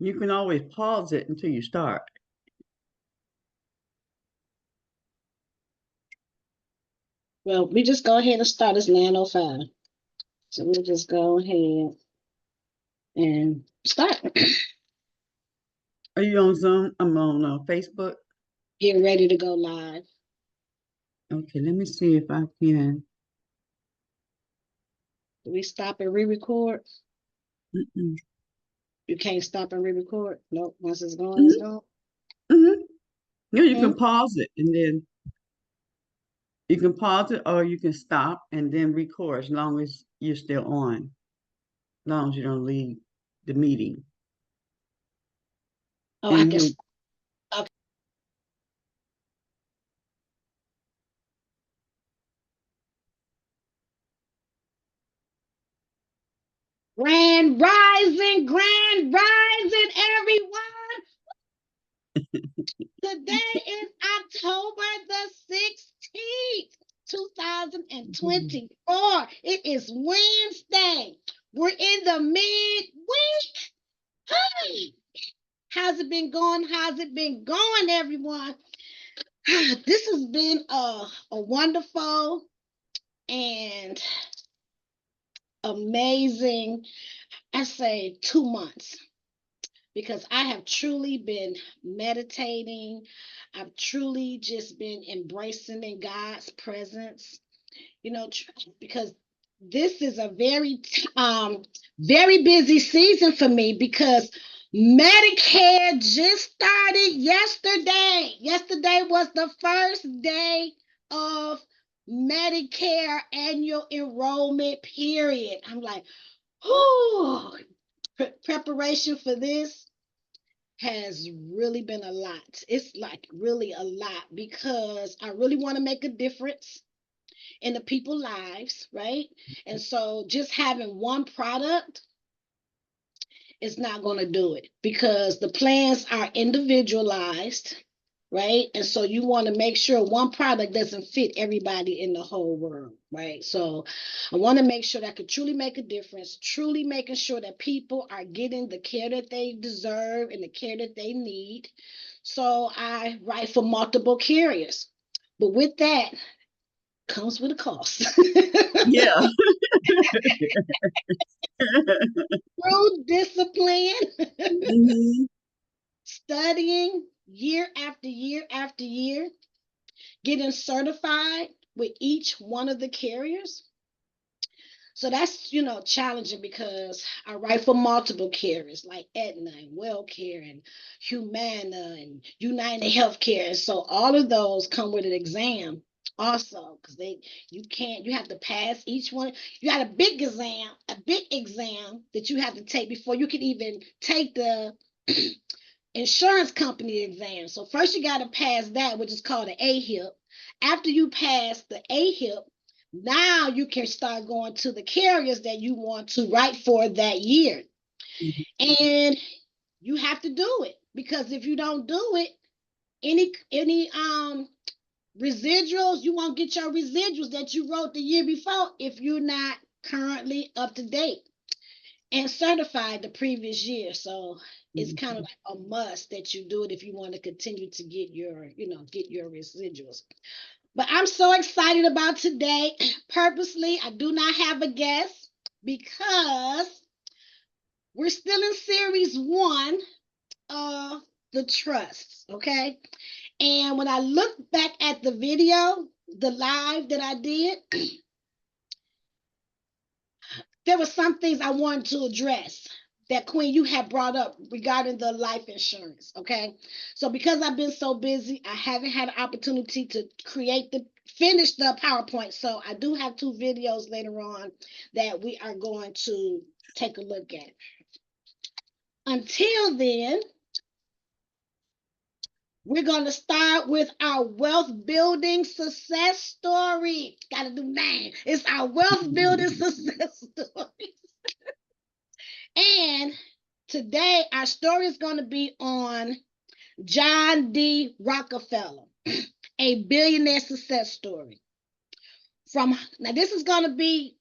You can always pause it until you start. Well, we just go ahead and start. It's 9:05. So we'll just go ahead and start. Are you on Zoom? I'm on Facebook. Get ready to go live. Okay, let me see if I can. Do we stop and re-record? Mm-mm. You can't stop and re-record? Nope. Once it's gone, it's Mm-hmm. gone. Mm-hmm. Yeah, you Hmm? can pause it and then you can pause it or you can stop and then record as long as you're still on, as long as you don't leave the meeting. Oh, I And can. you, Okay. Grand rising, everyone. Today is October the 16th, 2024. It is Wednesday. We're in the midweek. Hey, how's it been going? How's it been going, everyone? This has been a wonderful and amazing, I say, 2 months, because I have truly been meditating. I've truly just been embracing in God's presence, because this is a very busy season for me, because Medicare just started yesterday. Yesterday was the first day of Medicare annual enrollment period. I'm like, oh, preparation for this has really been a lot. It's like really a lot, because I really want to make a difference in the people's lives, right? And so just having one product is not going to do it, because the plans are individualized, right? And so you want to make sure one product doesn't fit everybody in the whole world, right? So I want to make sure that I could truly make a difference, truly making sure that people are getting the care that they deserve and the care that they need. So I write for multiple carriers. But with that comes with a cost. yeah. Through discipline, hmm studying year after year after year, getting certified with each one of the carriers. So that's, challenging, because I write for multiple carriers like Aetna and WellCare and Humana and United Healthcare. And so all of those come with an exam also, because you have to pass each one. You got a big exam that you have to take before you can even take the insurance company exam. So first you got to pass that, which is called an AHIP. After you pass the AHIP, now you can start going to the carriers that you want to write for that year. And you have to do it, because if you don't do it, any residuals, you won't get your residuals that you wrote the year before if you're not currently up to date and certified the previous year. So it's kind of like a must that you do it if you want to continue to get your residuals. But I'm so excited about today. Purposely, I do not have a guest, because we're still in series 1 of the trusts, okay? And when I look back at the video, the live that I did, there were some things I wanted to address that, Queen, you had brought up regarding the life insurance. Okay. So because I've been so busy, I haven't had an opportunity to finish the PowerPoint. So I do have 2 videos later on that we are going to take a look at. Until then, we're going to start with our wealth building success story. Got to do that. It's our wealth building success story. And today, our story is going to be on John D. Rockefeller, a billionaire success story. Now, this is going to be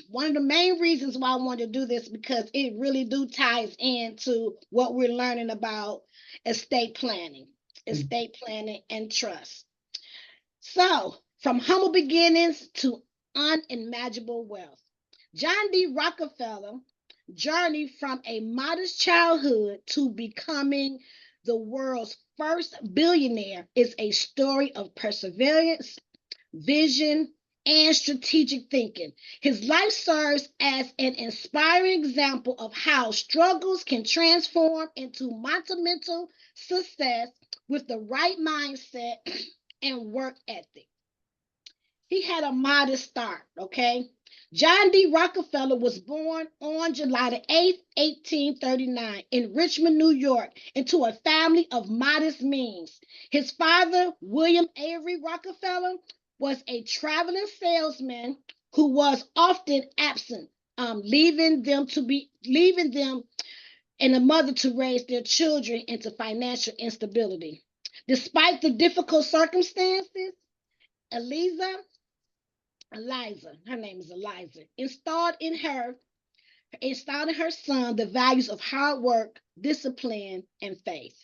one of the main reasons why I wanted to do this, because it really do ties into what we're learning about estate planning, and trust. So, from humble beginnings to unimaginable wealth, John D. Rockefeller journey from a modest childhood to becoming the world's first billionaire is a story of perseverance, vision, and strategic thinking. His life serves as an inspiring example of how struggles can transform into monumental success with the right mindset and work ethic. He had a modest start, okay? John D. Rockefeller was born on July the 8th, 1839, in Richmond, New York, into a family of modest means. His father, William Avery Rockefeller, was a traveling salesman who was often absent, leaving them and a mother to raise their children into financial instability. Despite the difficult circumstances, Eliza her name is Eliza, installed in her son the values of hard work, discipline, and faith.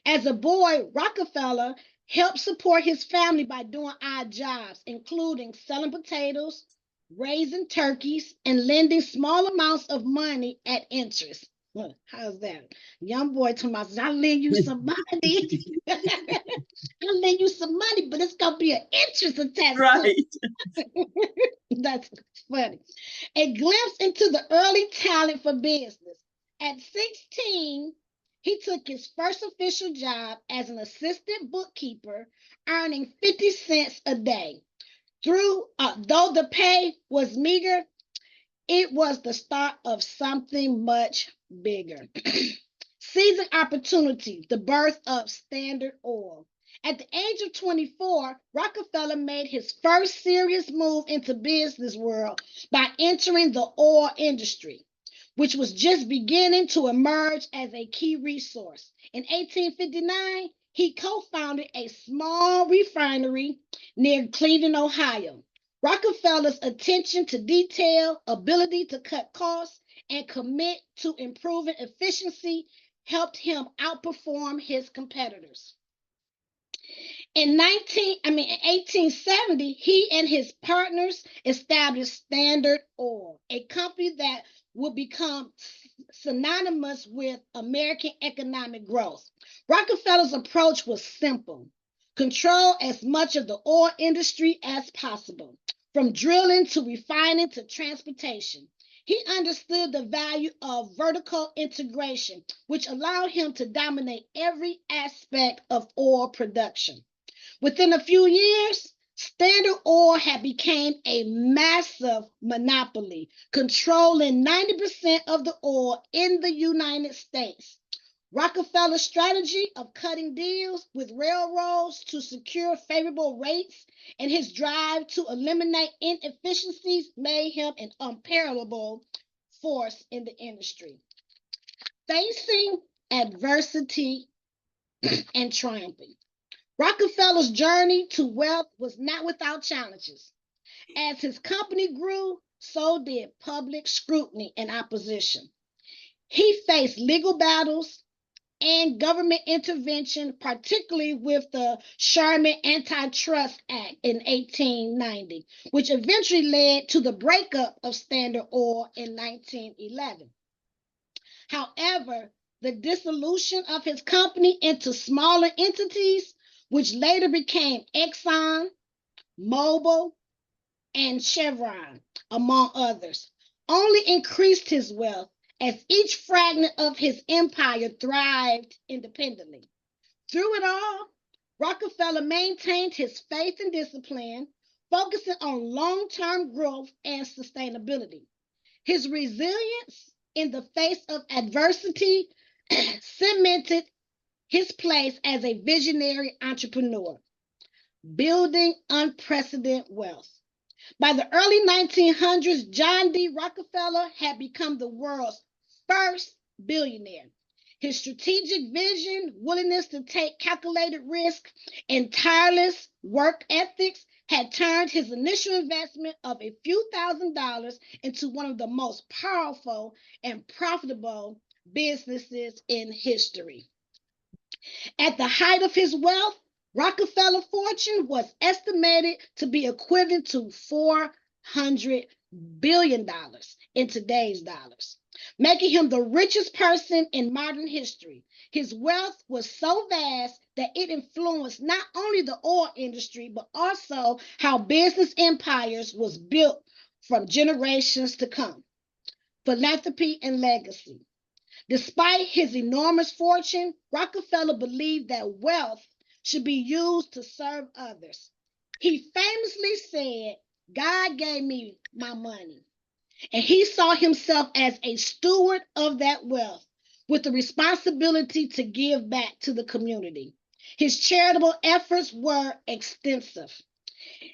As a boy, Rockefeller helped support his family by doing odd jobs, including selling potatoes, raising turkeys, and lending small amounts of money at interest. How's that? Young boy told me, I'll lend you some money. I'll lend you some money, but it's going to be an interest attached to it. That's funny. A glimpse into the early talent for business. At 16, he took his first official job as an assistant bookkeeper, earning 50 cents a day. Though the pay was meager, it was the start of something much bigger. Seizing opportunity, the birth of Standard Oil. At the age of 24, Rockefeller made his first serious move into business world by entering the oil industry, which was just beginning to emerge as a key resource. In 1859, he co-founded a small refinery near Cleveland, Ohio. Rockefeller's attention to detail, ability to cut costs, and commit to improving efficiency helped him outperform his competitors. In 1870, he and his partners established Standard Oil, a company that would become synonymous with American economic growth. Rockefeller's approach was simple: control as much of the oil industry as possible, from drilling to refining to transportation. He understood the value of vertical integration, which allowed him to dominate every aspect of oil production. Within a few years, Standard Oil had become a massive monopoly, controlling 90% of the oil in the United States. Rockefeller's strategy of cutting deals with railroads to secure favorable rates and his drive to eliminate inefficiencies made him an unparalleled force in the industry. Facing adversity and triumphing, Rockefeller's journey to wealth was not without challenges. As his company grew, so did public scrutiny and opposition. He faced legal battles and government intervention, particularly with the Sherman Antitrust Act in 1890, which eventually led to the breakup of Standard Oil in 1911. However, the dissolution of his company into smaller entities, which later became Exxon, Mobil, and Chevron, among others, only increased his wealth as each fragment of his empire thrived independently. Through it all, Rockefeller maintained his faith and discipline, focusing on long-term growth and sustainability. His resilience in the face of adversity cemented his place as a visionary entrepreneur, building unprecedented wealth. By the early 1900s, John D. Rockefeller had become the world's first billionaire. His strategic vision, willingness to take calculated risk, and tireless work ethics had turned his initial investment of a few $1,000s into one of the most powerful and profitable businesses in history. At the height of his wealth, Rockefeller's fortune was estimated to be equivalent to $400 billion in today's dollars, making him the richest person in modern history. His wealth was so vast that it influenced not only the oil industry, but also how business empires was built from generations to come. Philanthropy and legacy. Despite his enormous fortune, Rockefeller believed that wealth should be used to serve others. He famously said, God gave me my money, and he saw himself as a steward of that wealth with the responsibility to give back to the community. His charitable efforts were extensive.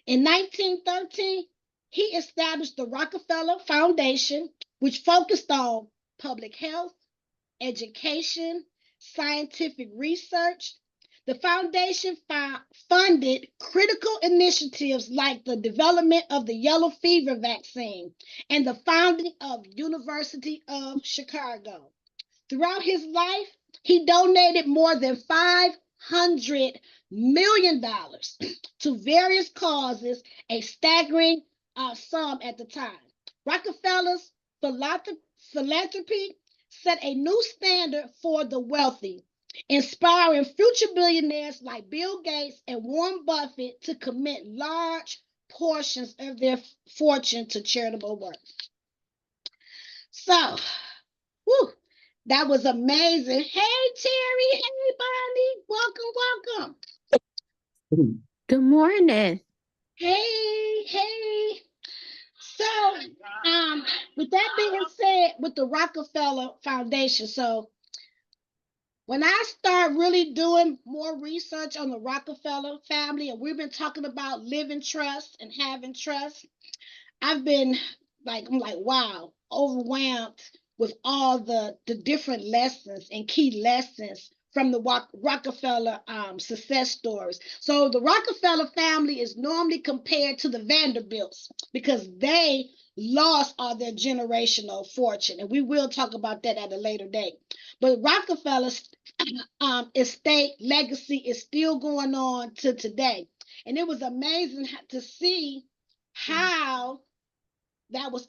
In 1913, he established the Rockefeller Foundation, which focused on public health, education, scientific research. The foundation funded critical initiatives like the development of the yellow fever vaccine and the founding of University of Chicago. Throughout his life, he donated more than $500 million to various causes, a staggering sum at the time. Rockefeller's philanthropy set a new standard for the wealthy, inspiring future billionaires like Bill Gates and Warren Buffett to commit large portions of their fortune to charitable work. So, whew, that was amazing. Hey, Terry. Hey, Bonnie. Welcome, welcome. Good morning. Hey. So, with that being said, with the Rockefeller Foundation, so when I start really doing more research on the Rockefeller family, and we've been talking about living trust and having trust, I'm like, wow, overwhelmed with all the different lessons and key lessons from the Rockefeller success stories. So the Rockefeller family is normally compared to the Vanderbilts because they lost all their generational fortune. And we will talk about that at a later date. But Rockefeller's estate legacy is still going on to today. And it was amazing to see how that was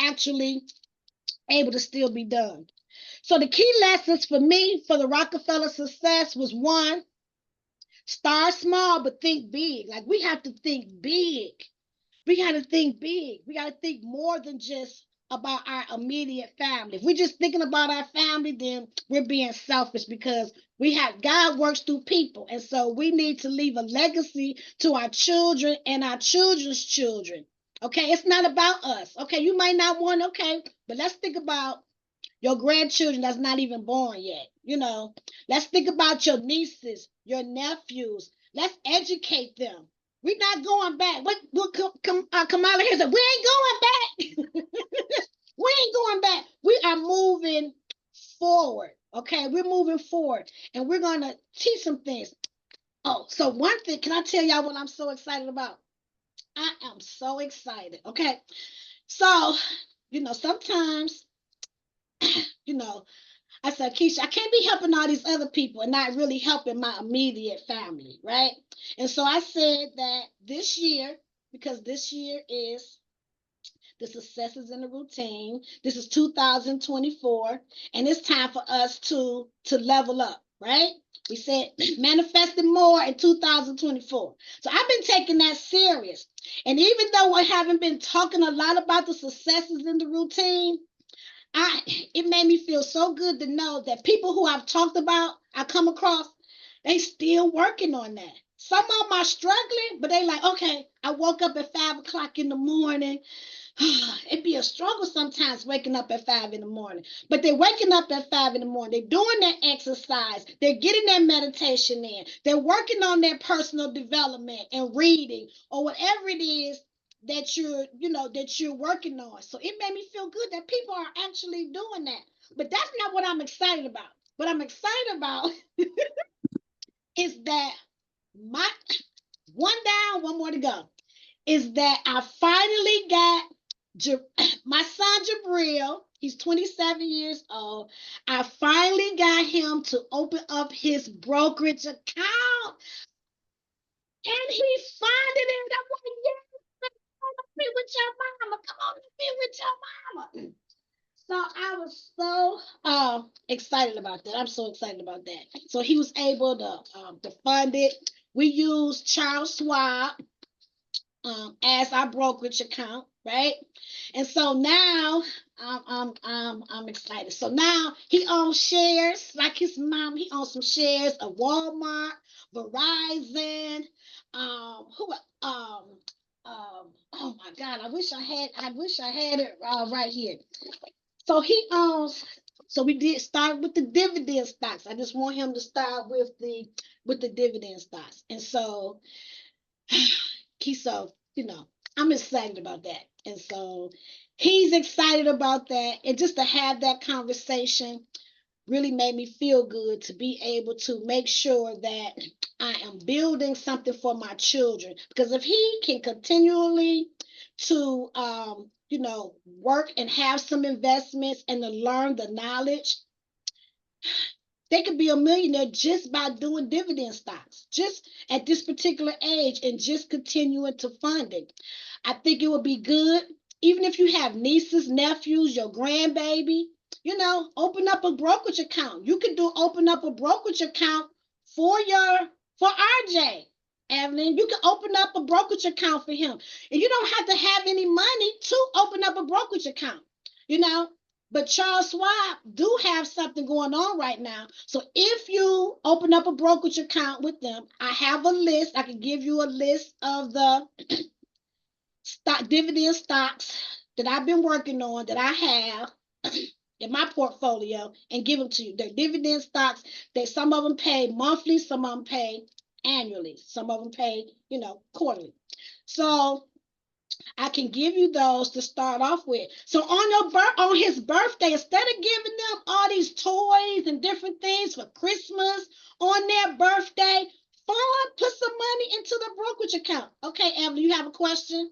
actually able to still be done. So the key lessons for me for the Rockefeller success was one, start small but think big. Like we have to think big. We got to think big. We got to think more than just about our immediate family. If we're just thinking about our family, then we're being selfish because God works through people. And so we need to leave a legacy to our children and our children's children. Okay, it's not about us. Okay, you might not want, okay, but let's think about your grandchildren that's not even born yet. Let's think about your nieces, your nephews. Let's educate them. We're not going back. Kamala here said, we ain't going back. We ain't going back. We are moving forward. Okay, we're moving forward, and we're going to teach some things. Oh, so one thing, can I tell y'all what I'm so excited about? I am so excited. Okay, so sometimes I said, Keisha, I can't be helping all these other people and not really helping my immediate family, right? And so I said that this year, because this year is the successes in the routine, this is 2024, and it's time for us to level up, right? We said manifesting more in 2024. So I've been taking that serious. And even though I haven't been talking a lot about the successes in the routine, it made me feel so good to know that people who I've talked about, I come across, they still working on that. Some of them are struggling, but they like, okay, I woke up at 5 o'clock in the morning. It'd be a struggle sometimes waking up at 5 in the morning, but they're waking up at 5 in the morning. They're doing their exercise. They're getting their meditation in. They're working on their personal development and reading or whatever it is that you're working on. So it made me feel good that people are actually doing that. But that's not what I'm excited about. What I'm excited about is that my one down, one more to go. Is that I finally got my son Jabril. He's 27 years old. I finally got him to open up his brokerage account, and he funded it. I'm like, yes, come on, be with your mama. Come on, be with your mama. So I was so excited about that. I'm so excited about that. So he was able to fund it. We used Charles Schwab as our brokerage account, right? And so now I'm excited. So now he owns shares, like his mom. He owns some shares of Walmart, Verizon. Who? Oh my God! I wish I had it right here. So he owns. So we did start with the dividend stocks. I just want him to start with the dividend stocks, and so so I'm excited about that, and so he's excited about that, and just to have that conversation really made me feel good to be able to make sure that I am building something for my children, because if he can continually to work and have some investments and to learn the knowledge, they could be a millionaire just by doing dividend stocks, just at this particular age, and just continuing to fund it. I think it would be good, even if you have nieces, nephews, your grandbaby, open up a brokerage account. You can open up a brokerage account for RJ. Evelyn, you can open up a brokerage account for him. And you don't have to have any money to open up a brokerage account, you know. But Charles Schwab do have something going on right now. So if you open up a brokerage account with them, I have a list. I can give you a list of the dividend stocks that I've been working on, that I have in my portfolio, and give them to you. They're dividend stocks. Some of them pay monthly, some of them pay annually, some of them pay, quarterly. So I can give you those to start off with. So on his birthday, instead of giving them all these toys and different things for Christmas on their birthday, put some money into the brokerage account. Okay, Evelyn, you have a question?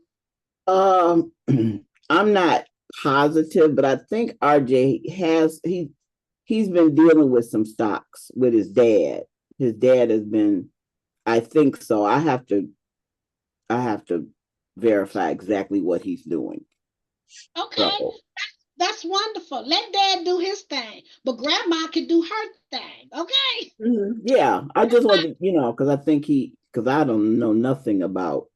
I'm not positive, but I think RJ he's been dealing with some stocks with his dad. His dad has been, I think so. I have to verify exactly what he's doing. Okay. So, That's wonderful. Let Dad do his thing, but Grandma can do her thing. Okay. yeah, I just wanted, because because I don't know nothing about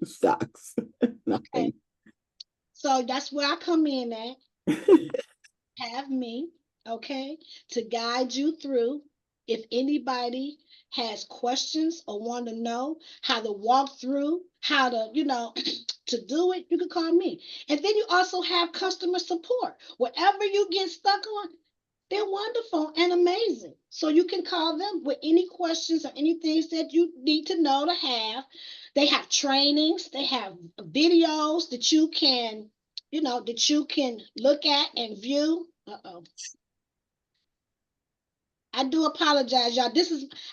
stocks. Okay. Nothing. So that's where I come in at. Have me, okay, to guide you through. If anybody has questions or want to know how to walk through, how to, to do it, you can call me. And then you also have customer support. Whatever you get stuck on, they're wonderful and amazing. So you can call them with any questions or any things that you need to know to have. They have trainings, they have videos that you can, look at and view. Uh-oh. I do apologize, y'all.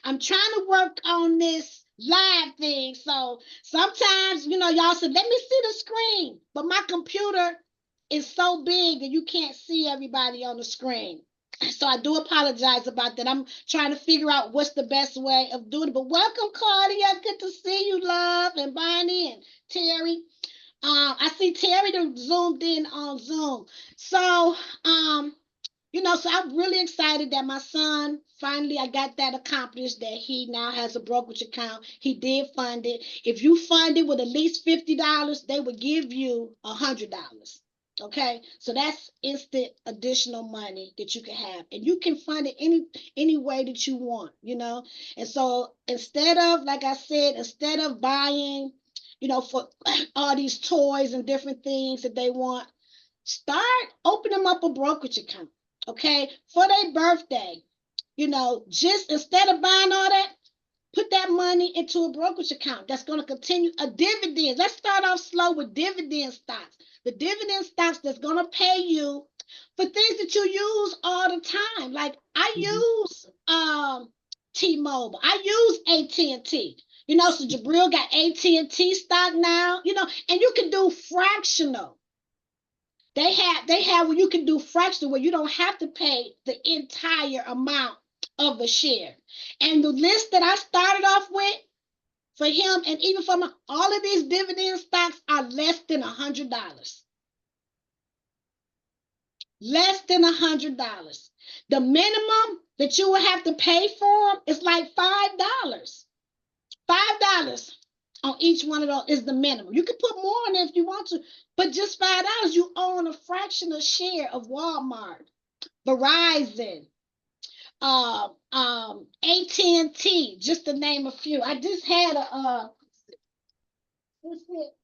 I'm trying to work on this live thing. So sometimes, y'all said, let me see the screen. But my computer is so big that you can't see everybody on the screen. So I do apologize about that. I'm trying to figure out what's the best way of doing it. But welcome, Claudia. Good to see you, love, and Bonnie and Terry. I see Terry zoomed in on Zoom. So, so I'm really excited that my son finally, I got that accomplished, that he now has a brokerage account. He did fund it. If you fund it with at least $50, they would give you $100. Okay, so that's instant additional money that you can have, and you can fund it any way that you want, And so instead of, like I said, instead of buying, for all these toys and different things that they want, start opening them up a brokerage account, okay, for their birthday. Just instead of buying all that, put that money into a brokerage account that's going to continue a dividend. Let's start off slow with dividend stocks. The dividend stocks that's going to pay you for things that you use all the time. Like I use T-Mobile. I use AT&T. You know, so Jabril got AT&T stock now, you know, and you can do fractional. They have where you can do fractional where you don't have to pay the entire amount of a share. And the list that I started off with for him and even for all of these dividend stocks are less than $100. Less than $100. The minimum that you will have to pay for them is like $5. $5 on each one of those is the minimum. You can put more on it if you want to, but just $5, you own a fractional share of Walmart, Verizon, AT&T, just to name a few. I just had a what's it?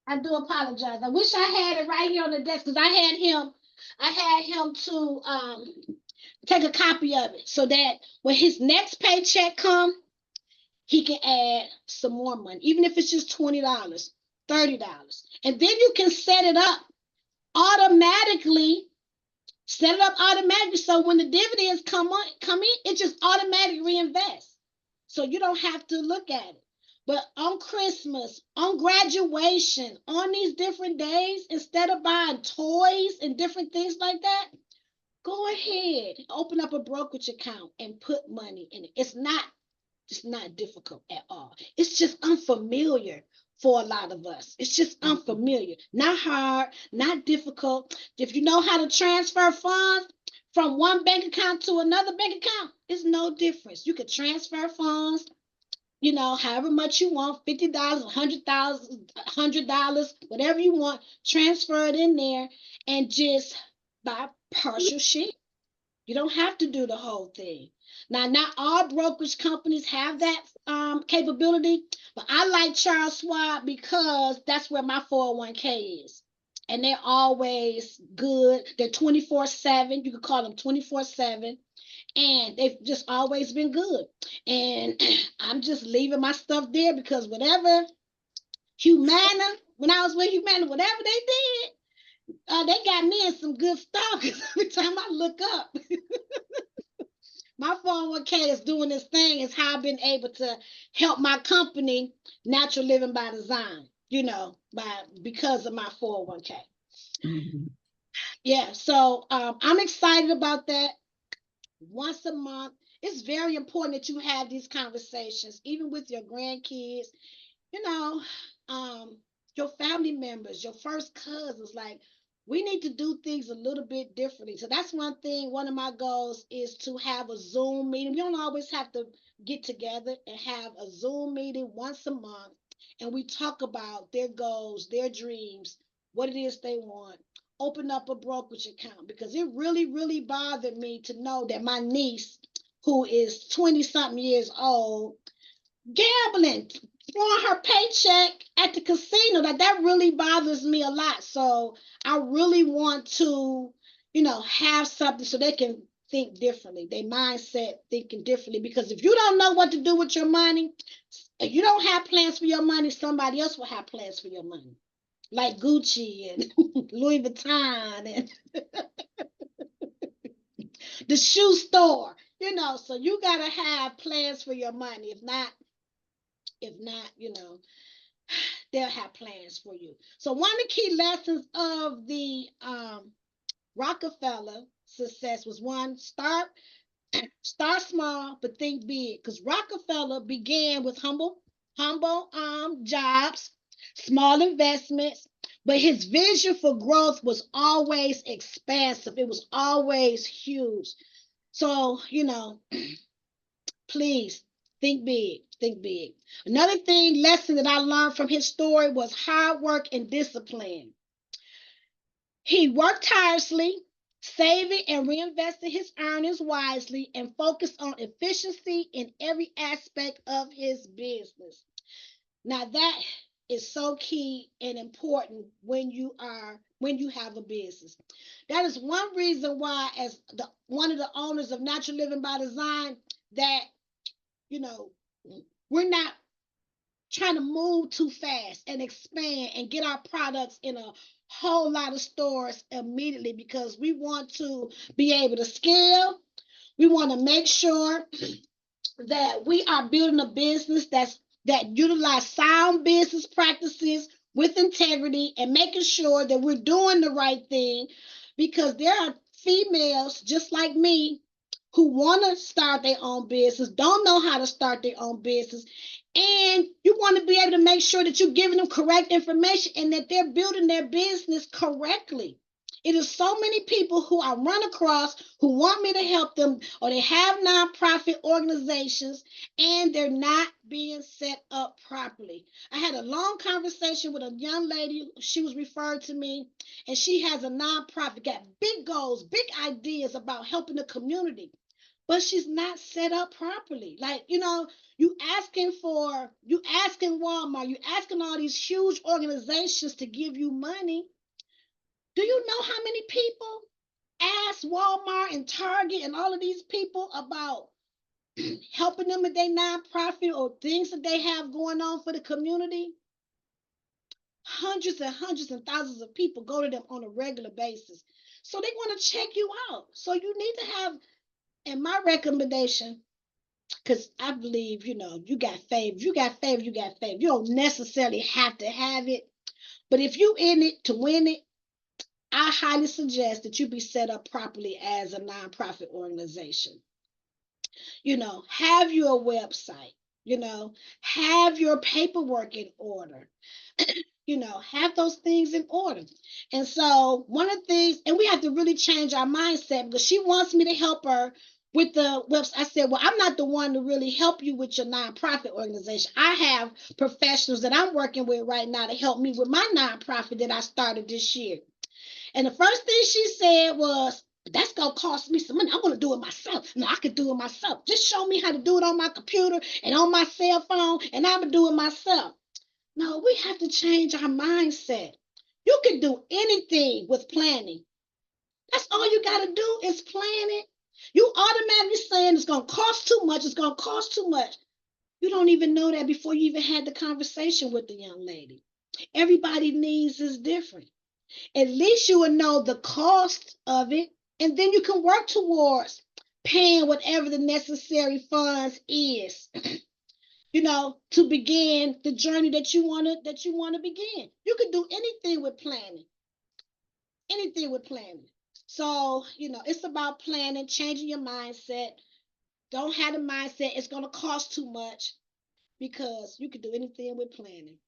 I do apologize. I wish I had it right here on the desk because I had him to take a copy of it so that when his next paycheck come, he can add some more money, even if it's just $20, $30. And then you can set it up automatically. Set it up automatically so when the dividends come in, it just automatically reinvests. So you don't have to look at it. But on Christmas, on graduation, on these different days, instead of buying toys and different things like that, go ahead, open up a brokerage account and put money in it. It's not difficult at all. It's just unfamiliar for a lot of us. It's just unfamiliar, not hard, not difficult. If you know how to transfer funds from one bank account to another bank account, it's no difference. You could transfer funds, you know, however much you want, $50, $100,000, $100, whatever you want, transfer it in there and just buy partial share. You don't have to do the whole thing. Now, not all brokerage companies have that capability, but I like Charles Schwab because that's where my 401k is. And they're always good. They're 24/7. You can call them 24/7. And they've just always been good. And I'm just leaving my stuff there because whatever Humana, when I was with Humana, whatever they did, they got me in some good stuff because every time I look up, my 401k is doing this thing. Is how I've been able to help my company, Natural Living by Design, you know, because of my 401k. Mhm. Yeah, so I'm excited about that. Once a month, it's very important that you have these conversations, even with your grandkids, you know, your family members, your first cousins. Like, we need to do things a little bit differently. So that's one thing. One of my goals is to have a Zoom meeting. We don't always have to get together and have a Zoom meeting once a month, and we talk about their goals, their dreams, what it is they want. Open up a brokerage account because it really, really bothered me to know that my niece, who is 20 something years old, gambling, throwing her paycheck at the casino. That really bothers me a lot. So I really want to, you know, have something so they can think differently. Their mindset thinking differently. Because if you don't know what to do with your money, if you don't have plans for your money, somebody else will have plans for your money. Like Gucci and Louis Vuitton and the shoe store, you know. So you gotta have plans for your money. If not, you know, they'll have plans for you. So one of the key lessons of the Rockefeller success was one, start small but think big. Because Rockefeller began with humble jobs, small investments, but his vision for growth was always expansive. It was always huge. So, you know, please think big, think big. Another lesson that I learned from his story was hard work and discipline. He worked tirelessly, saving and reinvesting his earnings wisely, and focused on efficiency in every aspect of his business. Now that is so key and important when you have a business. That is one reason why, as one of the owners of Natural Living by Design, that, you know, We're not trying to move too fast and expand and get our products in a whole lot of stores immediately, because we want to be able to scale. We want to make sure that we are building a business that utilize sound business practices with integrity, and making sure that we're doing the right thing, because there are females just like me who want to start their own business, don't know how to start their own business, and you want to be able to make sure that you're giving them correct information and that they're building their business correctly. It is so many people who I run across who want me to help them, or they have nonprofit organizations and they're not being set up properly. I had a long conversation with a young lady. She was referred to me, and she has a nonprofit, got big goals, big ideas about helping the community, but she's not set up properly. Like, you asking Walmart, you asking all these huge organizations to give you money. Do you know how many people ask Walmart and Target and all of these people about helping them with their nonprofit or things that they have going on for the community? Hundreds and hundreds and thousands of people go to them on a regular basis. So they want to check you out. So you need to have, and my recommendation, because I believe, you got favor. You got favor, you got favor. You don't necessarily have to have it. But if you in it to win it, I highly suggest that you be set up properly as a nonprofit organization. Have your website, have your paperwork in order, have those things in order. And so one of the things, and we have to really change our mindset, because she wants me to help her with the website. I said, well, I'm not the one to really help you with your nonprofit organization. I have professionals that I'm working with right now to help me with my nonprofit that I started this year. And the first thing she said was, that's going to cost me some money. I'm going to do it myself. No, I can do it myself. Just show me how to do it on my computer and on my cell phone, and I'm going to do it myself. No, we have to change our mindset. You can do anything with planning. That's all you got to do is plan it. You automatically saying it's going to cost too much. It's going to cost too much. You don't even know that before you even had the conversation with the young lady. Everybody's needs is different. At least you will know the cost of it, and then you can work towards paying whatever the necessary funds is, to begin the journey that you want to begin. You can do anything with planning. Anything with planning. So, it's about planning, changing your mindset. Don't have the mindset it's going to cost too much, because you can do anything with planning.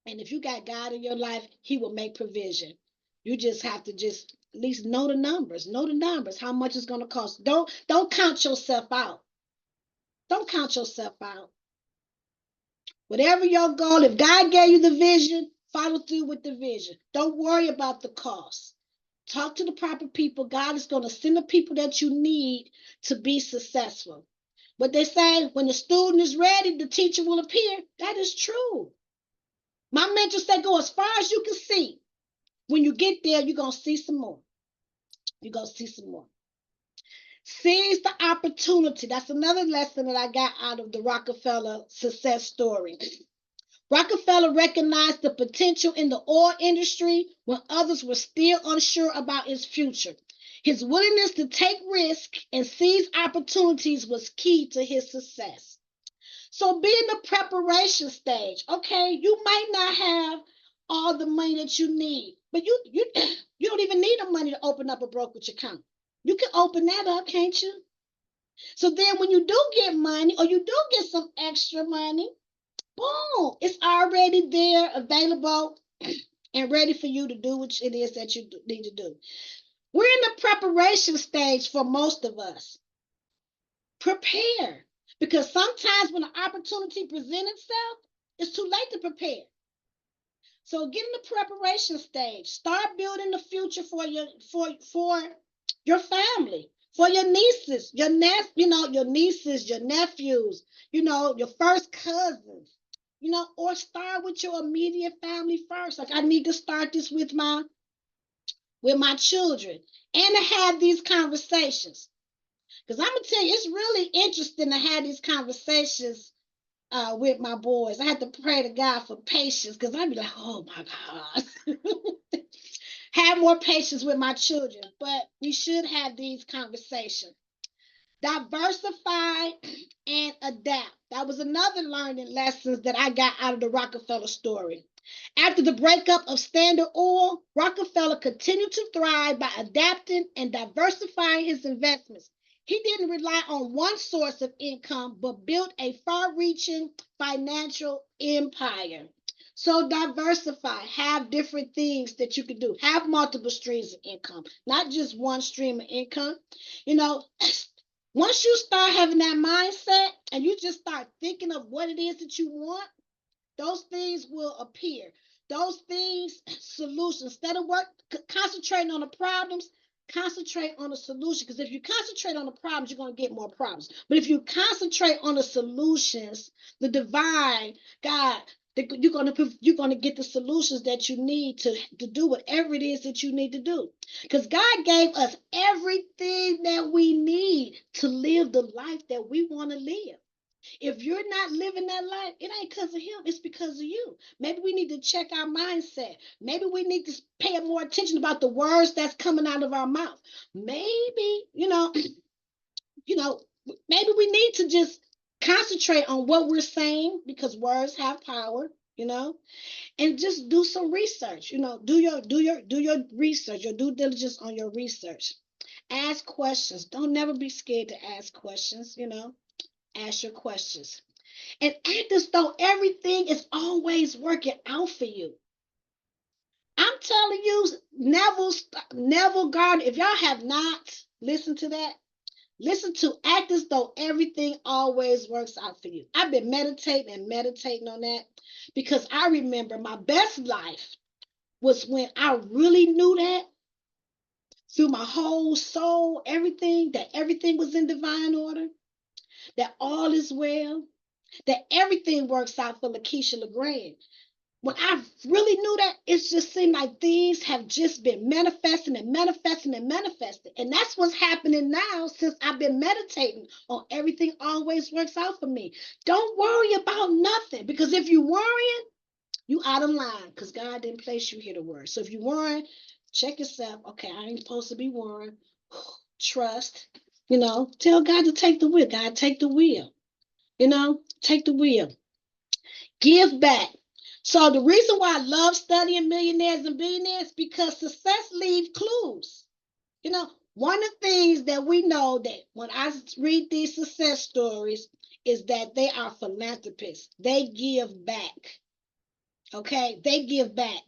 And if you got God in your life, he will make provision. You just have to just at least know the numbers. Know the numbers, how much it's going to cost. Don't count yourself out. Don't count yourself out. Whatever your goal, if God gave you the vision, follow through with the vision. Don't worry about the cost. Talk to the proper people. God is going to send the people that you need to be successful. What they say, when the student is ready, the teacher will appear. That is true. My mentor said, go as far as you can see. When you get there, you're going to see some more. You're going to see some more. Seize the opportunity. That's another lesson that I got out of the Rockefeller success story. Rockefeller recognized the potential in the oil industry when others were still unsure about its future. His willingness to take risks and seize opportunities was key to his success. So be in the preparation stage. Okay, you might not have all the money that you need, but you don't even need the money to open up a brokerage account. You can open that up, can't you? So then when you do get money, or you do get some extra money, boom, it's already there, available, and ready for you to do what it is that you need to do. We're in the preparation stage for most of us. Prepare. Because sometimes when an opportunity presents itself, it's too late to prepare. So get in the preparation stage. Start building the future for your family, for your nieces, your nieces, your nephews, your first cousins, or start with your immediate family first. Like, I need to start this with my children, and to have these conversations. Because I'm going to tell you, it's really interesting to have these conversations with my boys. I had to pray to God for patience because I'd be like, oh my God. Have more patience with my children, but we should have these conversations. Diversify and adapt. That was another learning lessons that I got out of the Rockefeller story. After the breakup of Standard Oil, Rockefeller continued to thrive by adapting and diversifying his investments. He didn't rely on one source of income, but built a far-reaching financial empire. So diversify, have different things that you can do, have multiple streams of income, not just one stream of income. You know, once you start having that mindset and you just start thinking of what it is that you want, those things will appear. Those things, solutions. Instead of concentrating on the problems, concentrate on the solution. Because if you concentrate on the problems, you're going to get more problems. But if you concentrate on the solutions, the divine, God, you're going to get the solutions that you need to do whatever it is that you need to do. Because God gave us everything that we need to live the life that we want to live. If you're not living that life, it ain't because of him, it's because of you. Maybe we need to check our mindset. Maybe we need to pay more attention about the words that's coming out of our mouth. Maybe, maybe we need to just concentrate on what we're saying because words have power, and just do some research. Do your research, your due diligence on your research. Ask questions. Don't never be scared to ask questions, ask your questions. And act as though everything is always working out for you. I'm telling you, Neville Gardner, if y'all have not listened to that, listen to Act as Though Everything Always Works Out for You. I've been meditating on that because I remember my best life was when I really knew that through my whole soul, that everything was in divine order, that all is well, that everything works out for Lakeisha LeGrand. When I really knew that, it just seemed like things have just been manifesting and manifesting and manifesting. And that's what's happening now since I've been meditating on everything always works out for me. Don't worry about nothing, because if you're worrying, you out of line, because God didn't place you here to worry. So if you're worrying, check yourself. Okay, I ain't supposed to be worrying. Trust, tell God to take the wheel. God, take the wheel. Take the wheel. Give back. So the reason why I love studying millionaires and billionaires, because success leaves clues. One of the things that we know that when I read these success stories is that they are philanthropists. They give back. Okay? They give back.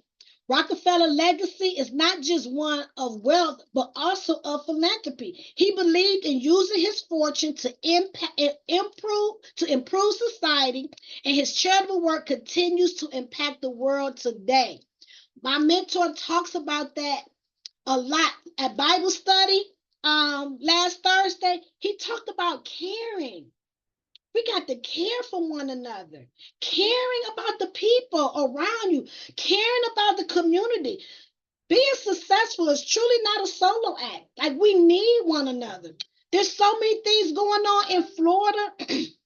Rockefeller's legacy is not just one of wealth, but also of philanthropy. He believed in using his fortune to improve society, and his charitable work continues to impact the world today. My mentor talks about that a lot at Bible study. Last Thursday, he talked about caring. We got to care for one another, caring about the people around you, caring about the community. Being successful is truly not a solo act. Like, we need one another. There's so many things going on in Florida that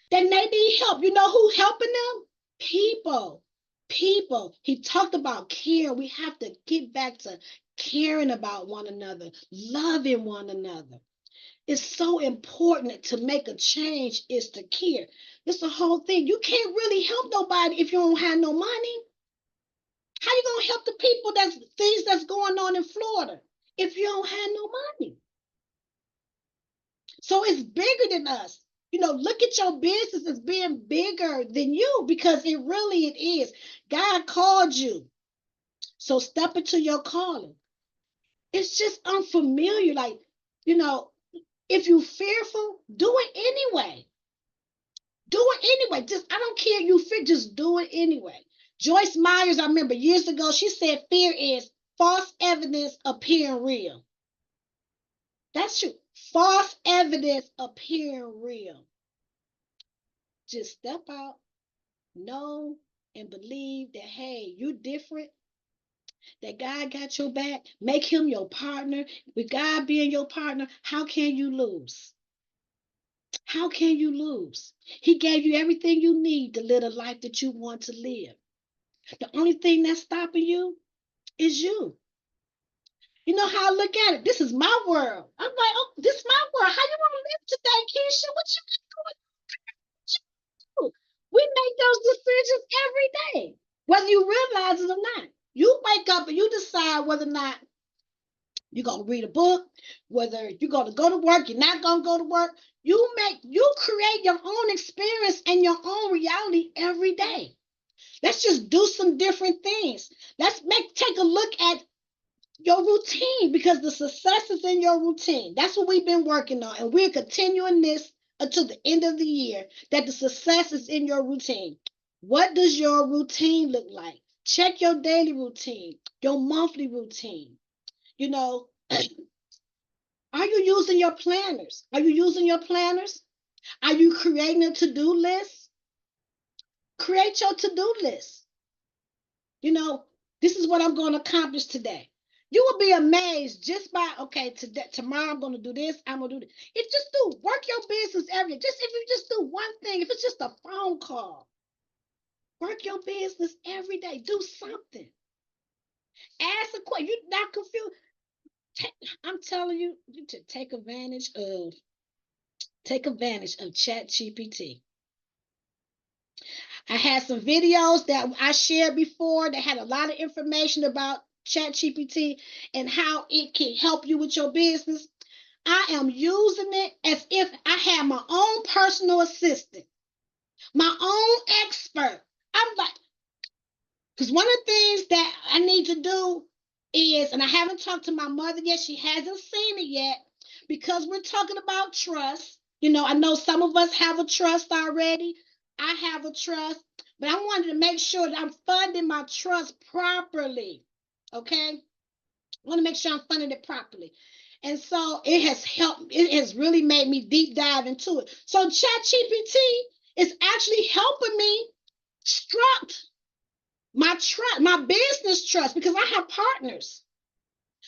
they need help. You know who's helping them? People. He talked about care. We have to get back to caring about one another, loving one another. It's so important to make a change is to care. It's the whole thing. You can't really help nobody if you don't have no money. How you gonna help the people that's going on in Florida if you don't have no money? So it's bigger than us. Look at your business as being bigger than you, because it is. God called you. So step into your calling. It's just unfamiliar. Like, if you're fearful, do it anyway. Do it anyway. I don't care if you fear, just do it anyway. Joyce Myers, I remember years ago, she said fear is false evidence appearing real. That's true. False evidence appearing real. Just step out, know, and believe that, hey, you're different, that God got your back. Make him your partner. With God being your partner, how can you lose? How can you lose? He gave you everything you need to live a life that you want to live. The only thing that's stopping you is you. You know how I look at it? This is my world. I'm like, oh, this is my world. How you want to live today, Keisha? What you do? We make those decisions every day, whether you realize it or not. You wake up and you decide whether or not you're going to read a book, whether you're going to go to work, you're not going to go to work. You create your own experience and your own reality every day. Let's just do some different things. Let's take a look at your routine, because the success is in your routine. That's what we've been working on, and we're continuing this until the end of the year, that the success is in your routine. What does your routine look like? Check your daily routine, your monthly routine. You know, are you using your planners? Are you using your planners? Are you creating a to-do list? Create your to-do list. You know, this is what I'm going to accomplish today. You will be amazed just by, okay, tomorrow I'm going to do this, I'm going to do this. If just do, work your business every day. If you just do one thing, if it's just a phone call, work your business every day. Do something. Ask a question. You're not confused. I'm telling you, to take advantage of ChatGPT. I had some videos that I shared before that had a lot of information about ChatGPT and how it can help you with your business. I am using it as if I had my own personal assistant, my own expert. I'm like, because one of the things that I need to do is, and I haven't talked to my mother yet, she hasn't seen it yet, because we're talking about trust. You know, I know some of us have a trust already. I have a trust, but I wanted to make sure that I'm funding my trust properly. Okay? I want to make sure I'm funding it properly. And so it has helped, it has really made me deep dive into it. So ChatGPT is actually helping me struct my trust, my business trust, because I have partners.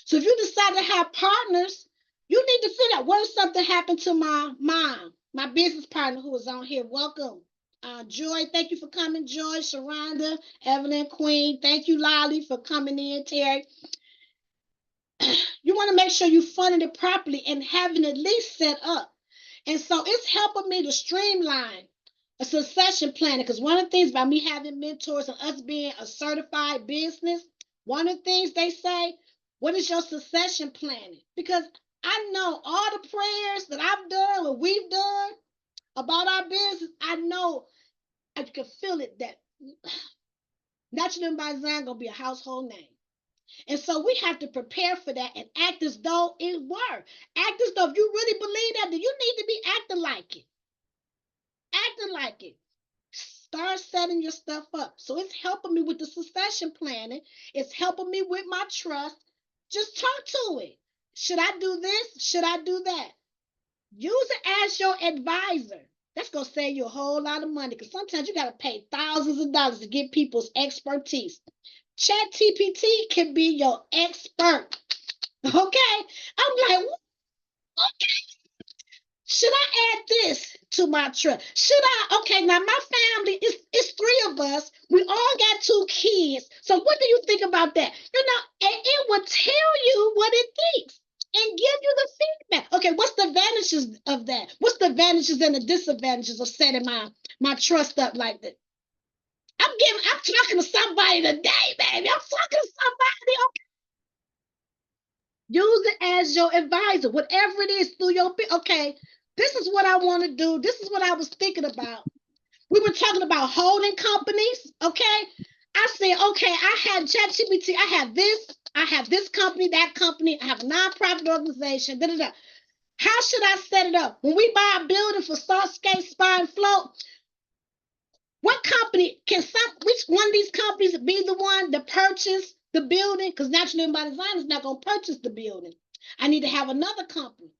So if you decide to have partners, you need to figure out, what if something happened to my mom, my business partner who is on here. Welcome. Joy, thank you for coming. Joy, Sharonda, Evelyn, Queen, thank you, Lolly, for coming in. Terry, you want to make sure you funded it properly and having at least set up. And so it's helping me to streamline a succession planning, because one of the things about me having mentors and us being a certified business, one of the things they say, what is your succession planning? Because I know all the prayers that I've done, what we've done about our business, I know I can feel it, that Natural by Zion gonna be a household name. And so we have to prepare for that and act as though it were. Act as though, if you really believe that, then you need to be acting like it. Acting like it. Start setting your stuff up. So it's helping me with the succession planning. It's helping me with my trust. Just talk to it. Should I do this? Should I do that? Use it as your advisor. That's going to save you a whole lot of money, because sometimes you got to pay thousands of dollars to get people's expertise. ChatGPT can be your expert. Okay? I'm like, okay. Should I add this to my trust? Should I? Okay, now my family, it's three of us. We all got 2 kids. So what do you think about that? You know, and it will tell you what it thinks and give you the feedback. Okay, what's the advantages of that? What's the advantages and the disadvantages of setting my trust up like that? I'm talking to somebody today, baby. I'm talking to somebody. Okay. Use it as your advisor, whatever it is, through your, okay, this is what I want to do. This is what I was thinking about. We were talking about holding companies, okay? I said, okay, I have ChatGPT, I have this company, that company, I have a nonprofit organization, da, da, da. How should I set it up? When we buy a building for Saltscape Spa and Float, what company which one of these companies be the one to purchase the building? Because Natural by Design is not going to purchase the building. I need to have another company.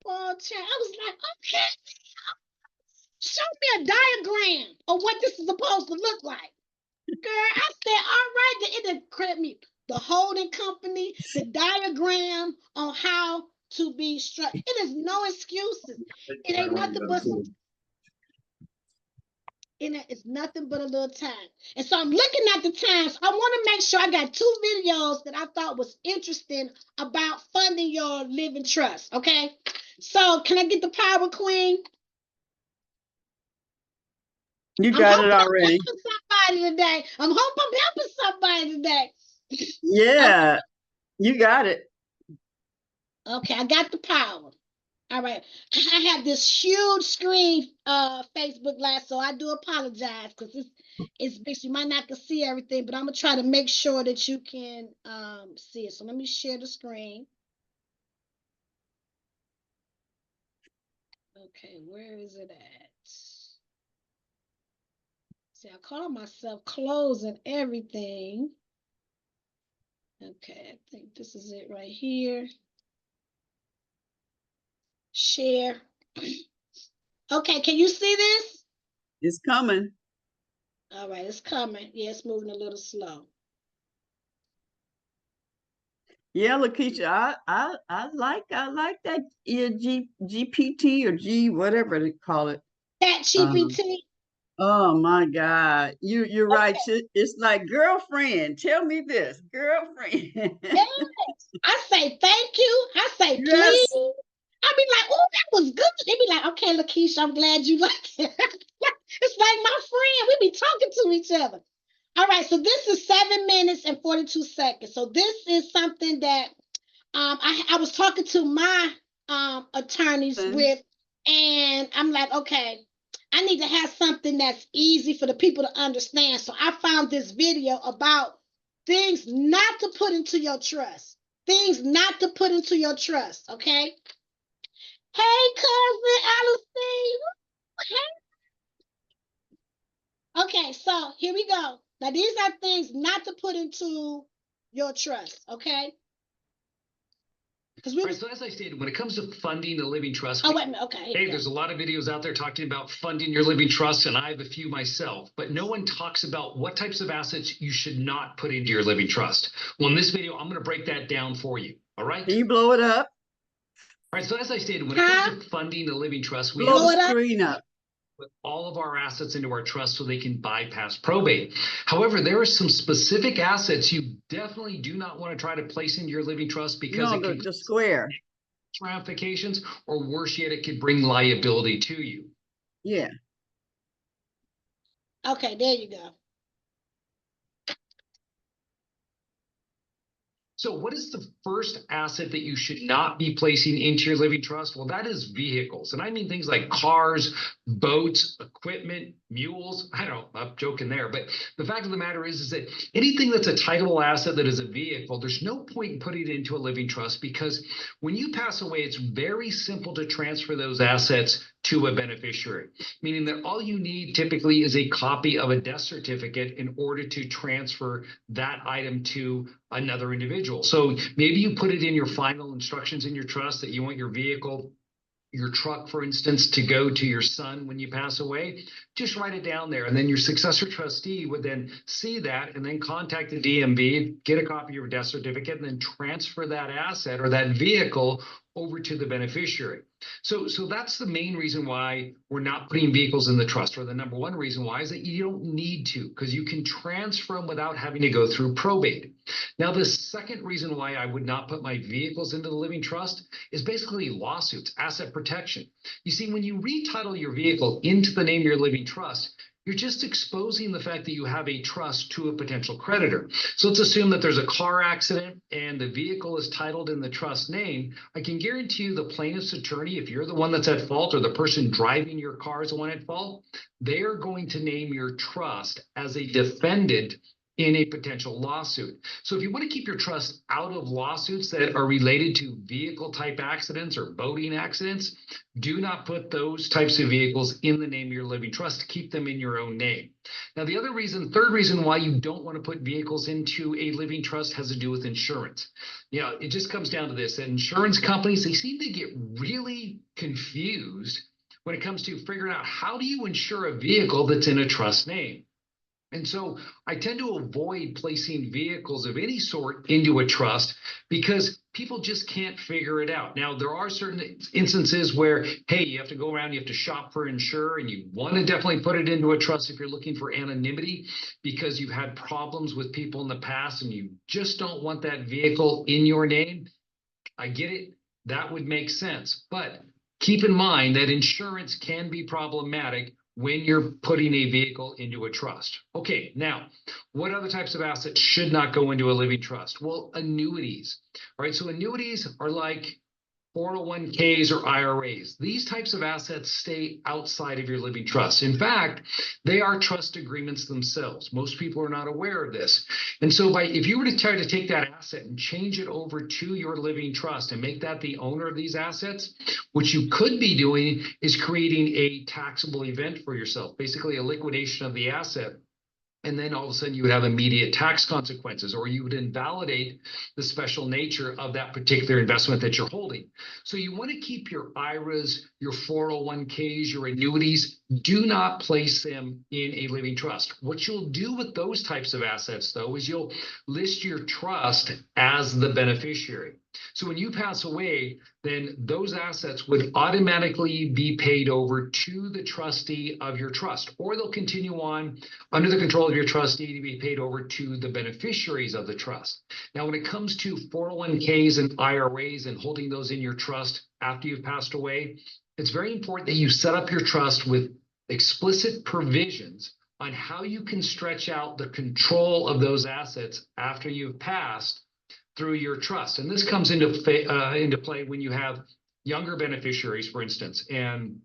Well, I was like, okay, show me a diagram of what this is supposed to look like. Girl, I said, all right, it didn't credit me. The holding company, the diagram on how to be struck. It is no excuses. It ain't nothing but some, it's nothing but a little time. And so I'm looking at the times. I want to make sure I got 2 videos that I thought was interesting about funding your living trust. Okay. So can I get the power queen? You got it already. I'm helping somebody today. I'm hoping I'm helping somebody today. Yeah, okay. You got it. Okay, I got the power. All right. I have this huge screen Facebook Live, so I do apologize because it's big. So you might not can see everything, but I'm gonna try to make sure that you can see it. So let me share the screen. Okay, where is it at? See, I call myself closing everything. Okay, I think this is it right here. Share. Okay, can you see this? It's coming. All right, it's coming. Yeah, it's moving a little slow. Yeah, Lakeisha, I like that GPT or G whatever they call it. That GPT. Oh my God, you're right. It's like, girlfriend, tell me this, girlfriend. Yes. I say thank you. I say Yes. please. I be like, oh, that was good. They be like, okay, Lakeisha, I'm glad you like it. It's like my friend. We be talking to each other. All right, so this is 7 minutes and 42 seconds. So this is something that I was talking to my attorneys with, and I'm like, okay, I need to have something that's easy for the people to understand. So I found this video about things not to put into your trust. Things not to put into your trust, okay? Hey, cousin Alice. Hey. Okay, so here we go. Now, these are things not to put into your trust, okay? Right, so as I stated, when it comes to funding a living trust, wait a minute. Okay. Hey, there's a lot of videos out there talking about funding your living trust, and I have a few myself, but no one talks about what types of assets you should not put into your living trust. Well, in this video, I'm going to break that down for you. All right. Can you blow it up? All right, so as I stated, when it comes to funding a living trust, we blow the screen up. Put all of our assets into our trust so they can bypass probate. However, there are some specific assets you definitely do not want to try to place into your living trust because it can the square ramifications, or worse yet, it could bring liability to you. Yeah. Okay, there you go. So what is the first asset that you should not be placing into your living trust? Well, that is vehicles. And I mean things like cars, boats, equipment, mules. I don't know, I'm joking there. But the fact of the matter is that anything that's a titleable asset that is a vehicle, there's no point in putting it into a living trust because when you pass away, it's very simple to transfer those assets to a beneficiary, meaning that all you need typically is a copy of a death certificate in order to transfer that item to another individual. So maybe you put it in your final instructions in your trust that you want your vehicle, your truck, for instance, to go to your son when you pass away. Just write it down there. And then your successor trustee would then see that and then contact the DMV, get a copy of your death certificate, and then transfer that asset or that vehicle over to the beneficiary. So that's the main reason why we're not putting vehicles in the trust, or the number one reason why is that you don't need to, because you can transfer them without having to go through probate. Now, the second reason why I would not put my vehicles into the living trust is basically lawsuits, asset protection. You see, when you retitle your vehicle into the name of your living trust, you're just exposing the fact that you have a trust to a potential creditor. So let's assume that there's a car accident and the vehicle is titled in the trust name. I can guarantee you the plaintiff's attorney, if you're the one that's at fault or the person driving your car is the one at fault, they are going to name your trust as a defendant in a potential lawsuit. So if you want to keep your trust out of lawsuits that are related to vehicle type accidents or boating accidents, do not put those types of vehicles in the name of your living trust. Keep them in your own name. Now, the other reason, third reason why you don't want to put vehicles into a living trust has to do with insurance. You know, it just comes down to this, that insurance companies, they seem to get really confused when it comes to figuring out how do you insure a vehicle that's in a trust name. And so I tend to avoid placing vehicles of any sort into a trust because people just can't figure it out. Now, there are certain instances where, hey, you have to go around, you have to shop for insurer, and you want to definitely put it into a trust if you're looking for anonymity because you've had problems with people in the past and you just don't want that vehicle in your name. I get it. That would make sense. But keep in mind that insurance can be problematic when you're putting a vehicle into a trust. Okay, now, what other types of assets should not go into a living trust? Well, annuities. All right, so annuities are like 401ks or IRAs. These types of assets stay outside of your living trust. In fact, they are trust agreements themselves. Most people are not aware of this. And so if you were to try to take that asset and change it over to your living trust and make that the owner of these assets, what you could be doing is creating a taxable event for yourself, basically a liquidation of the asset. And then all of a sudden you would have immediate tax consequences, or you would invalidate the special nature of that particular investment that you're holding. So you want to keep your IRAs, your 401ks, your annuities, do not place them in a living trust. What you'll do with those types of assets, though, is you'll list your trust as the beneficiary. So when you pass away, then those assets would automatically be paid over to the trustee of your trust, or they'll continue on under the control of your trustee to be paid over to the beneficiaries of the trust. Now, when it comes to 401ks and IRAs and holding those in your trust after you've passed away, it's very important that you set up your trust with explicit provisions on how you can stretch out the control of those assets after you've passed through your trust. And this comes into play when you have younger beneficiaries, for instance, and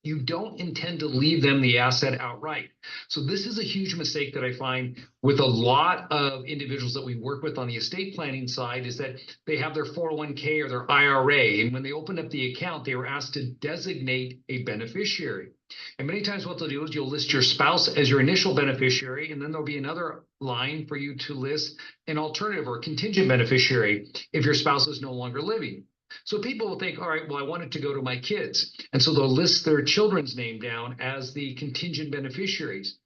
you don't intend to leave them the asset outright. So this is a huge mistake that I find with a lot of individuals that we work with on the estate planning side, is that they have their 401k or their IRA, and when they open up the account, they were asked to designate a beneficiary. And many times what they'll do is you'll list your spouse as your initial beneficiary, and then there'll be another line for you to list an alternative or contingent beneficiary if your spouse is no longer living. So people will think, all right, well, I want it to go to my kids. And so they'll list their children's name down as the contingent beneficiaries,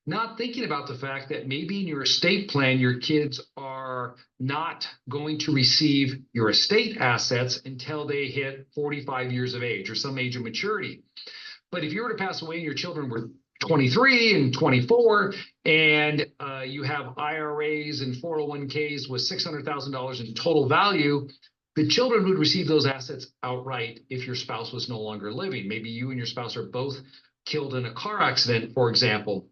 not thinking about the fact that maybe in your estate plan, your kids are not going to receive your estate assets until they hit 45 years of age or some age of maturity. But if you were to pass away and your children were 23 and 24, and you have IRAs and 401ks with $600,000 in total value, the children would receive those assets outright if your spouse was no longer living. Maybe you and your spouse are both killed in a car accident, for example.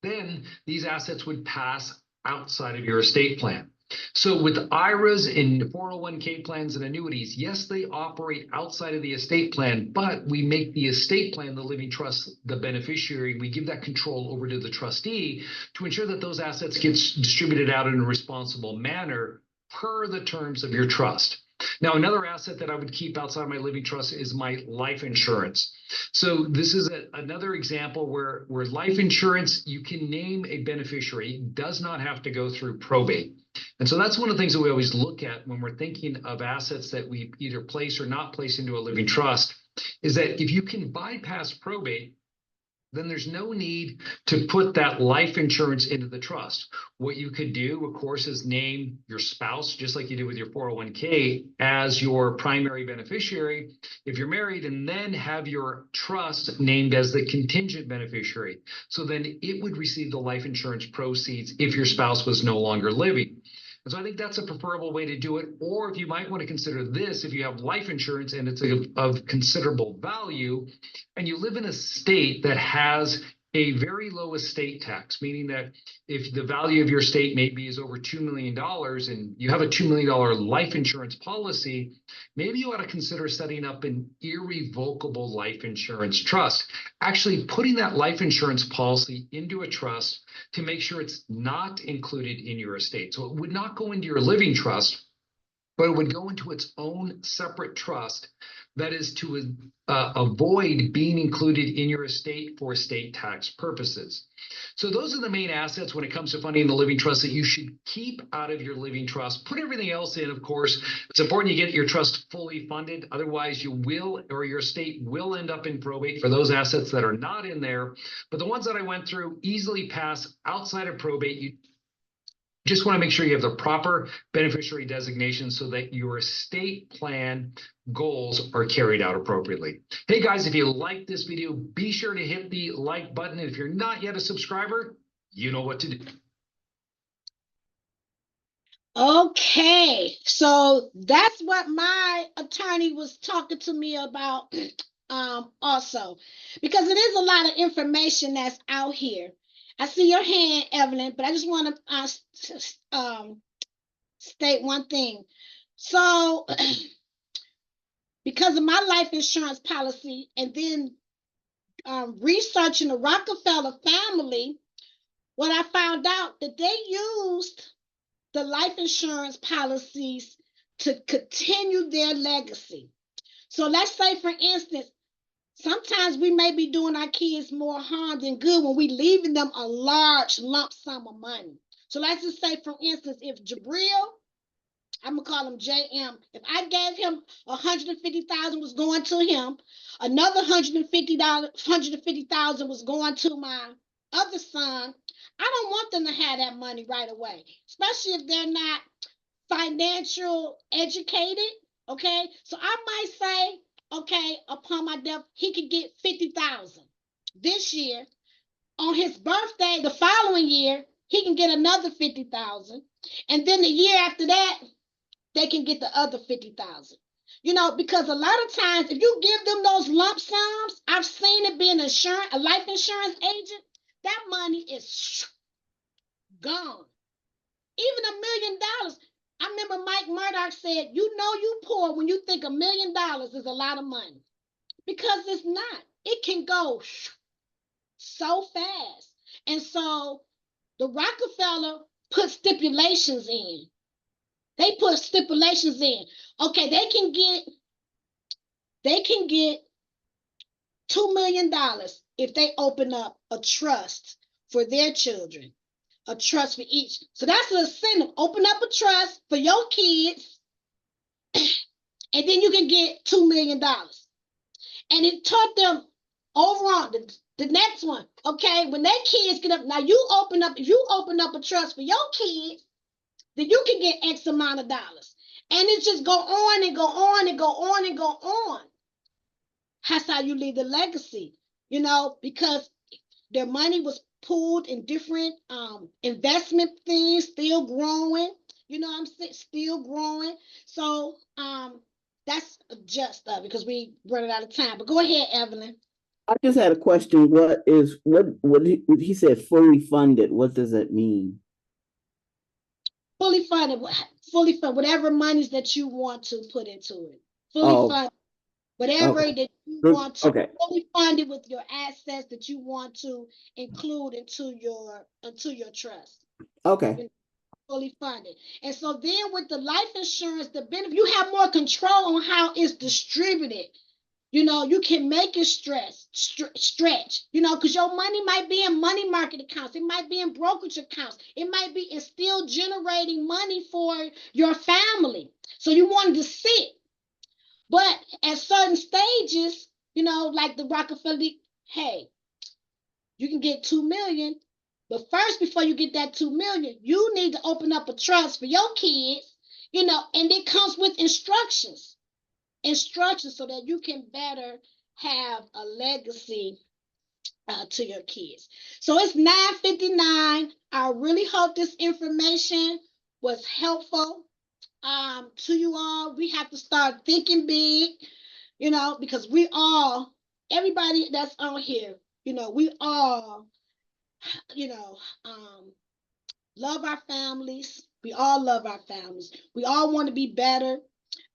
Then these assets would pass outside of your estate plan. So with IRAs and 401k plans and annuities, yes, they operate outside of the estate plan, but we make the estate plan, the living trust, the beneficiary. We give that control over to the trustee to ensure that those assets get distributed out in a responsible manner per the terms of your trust. Now, another asset that I would keep outside my living trust is my life insurance. So this is another example where life insurance, you can name a beneficiary, it does not have to go through probate. And so that's one of the things that we always look at when we're thinking of assets that we either place or not place into a living trust, is that if you can bypass probate, then there's no need to put that life insurance into the trust. What you could do, of course, is name your spouse, just like you do with your 401k, as your primary beneficiary if you're married, and then have your trust named as the contingent beneficiary. So then it would receive the life insurance proceeds if your spouse was no longer living. And so I think that's a preferable way to do it. Or if you might want to consider this, if you have life insurance and it's of considerable value, and you live in a state that has a very low estate tax, meaning that if the value of your estate maybe is over $2 million and you have a $2 million life insurance policy, maybe you ought to consider setting up an irrevocable life insurance trust, actually putting that life insurance policy into a trust to make sure it's not included in your estate. So it would not go into your living trust, but it would go into its own separate trust that is to avoid being included in your estate for estate tax purposes. So those are the main assets when it comes to funding the living trust that you should keep out of your living trust. Put everything else in, of course. It's important you get your trust fully funded. Otherwise, you will, or your estate will end up in probate for those assets that are not in there. But the ones that I went through easily pass outside of probate. You just want to make sure you have the proper beneficiary designation so that your estate plan goals are carried out appropriately. Hey guys, if you like this video, be sure to hit the like button. And if you're not yet a subscriber, you know what to do. Okay, so that's what my attorney was talking to me about also, because it is a lot of information that's out here. I see your hand, Evelyn, but I just want to state one thing. So because of my life insurance policy and then researching the Rockefeller family, what I found out that they used the life insurance policies to continue their legacy. So let's say, for instance, sometimes we may be doing our kids more harm than good when we leaving them a large lump sum of money. So let's just say, for instance, if Jabril, I'm gonna call him JM, if I gave him $150,000 was going to him, another $150,000 was going to my other son, I don't want them to have that money right away, especially if they're not financial educated. Okay, so I might say, okay, upon my death, he could get $50,000 this year. On his birthday, the following year, he can get another $50,000, and then the year after that, they can get the other $50,000. You know, because a lot of times, if you give them those lump sums, I've seen it being a life insurance agent, that money is gone. Even $1 million. I remember Mike Murdoch said, you know you poor when you think $1 million is a lot of money. Because it's not. It can go so fast. And so the Rockefeller put stipulations in. They put stipulations in. Okay, they can get $2 million if they open up a trust for their children. A trust for each. So that's an incentive. Open up a trust for your kids, and then you can get $2 million. And it taught them over on the next one. Okay, when their kids get up, now if you open up a trust for your kids, then you can get X amount of dollars. And it just go on and go on and go on and go on. That's how you leave the legacy, you know, because their money was pooled in different investment things, still growing. You know what I'm saying? Still growing. So that's just because we running out of time. But go ahead, Evelyn. I just had a question. What he said fully funded, what does that mean? Fully funded, whatever monies that you want to put into it. Fully funded. Whatever that you want to fully fund it with your assets that you want to include into your trust. Okay. Fully funded. And so then with the life insurance, the benefit, you have more control on how it's distributed. You know, you can make it stretch, you know, because your money might be in money market accounts. It might be in brokerage accounts. It might be in still generating money for your family. So you wanted to sit. But at certain stages, you know, like the Rockefeller, hey, you can get $2 million. But first, before you get that $2 million, you need to open up a trust for your kids, you know, and it comes with instructions so that you can better have a legacy to your kids. So it's 9:59. I really hope this information was helpful to you all. We have to start thinking big, you know, because everybody that's on here, you know, we all, you know, love our families. We all love our families. We all want to be better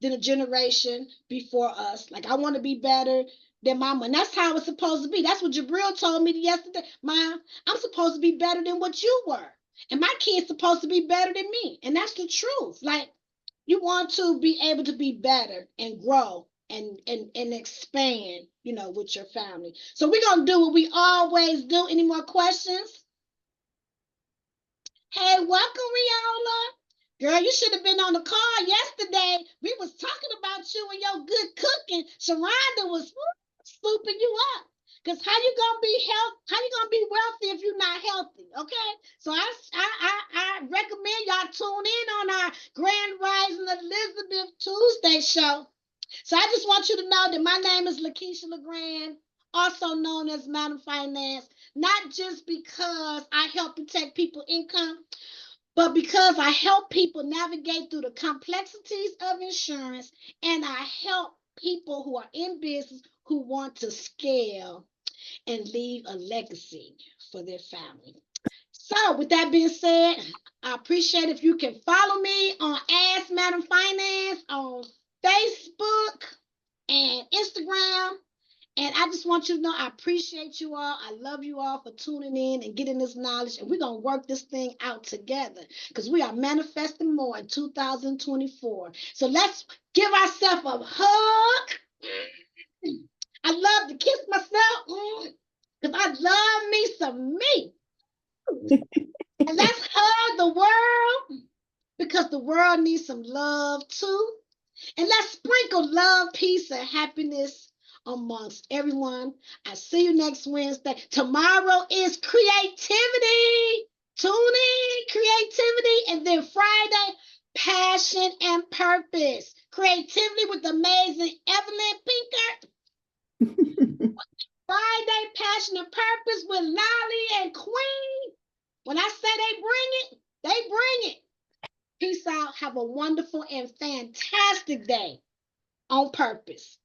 than a generation before us. Like, I want to be better than mama. And that's how it's supposed to be. That's what Jabril told me yesterday. Mom, I'm supposed to be better than what you were. And my kid's supposed to be better than me. And that's the truth. Like, You want to be able to be better and grow and expand, you know, with your family. So we're gonna do what we always do. Any more questions? Hey, welcome, Riola. Girl, you should have been on the call yesterday. We was talking about you and your good cooking. Sharonda was swooping you up. Because how you gonna be wealthy if you're not healthy? Okay. So I recommend y'all tune in on our Grand Rising Elizabeth Tuesday show. So I just want you to know that my name is Lakeisha LeGrand, also known as Madam Finance, not just because I help protect people's income, but because I help people navigate through the complexities of insurance, and I help people who are in business who want to scale and leave a legacy for their family. So with that being said, I appreciate if you can follow me on Ask Madam Finance on Facebook and Instagram. And I just want you to know I appreciate you all. I love you all for tuning in and getting this knowledge. And we're going to work this thing out together because we are manifesting more in 2024. So let's give ourselves a hug. I love to kiss myself because I love me some me. And let's hug the world because the world needs some love too. And let's sprinkle love, peace, and happiness amongst everyone. I see you next Wednesday. Tomorrow is creativity. Tune in, creativity. And then Friday, passion and purpose. Creativity with amazing Evelyn Pinkert. Friday, passion and purpose with Lolly and Queen. When I say they bring it, they bring it. Peace out. Have a wonderful and fantastic day on purpose.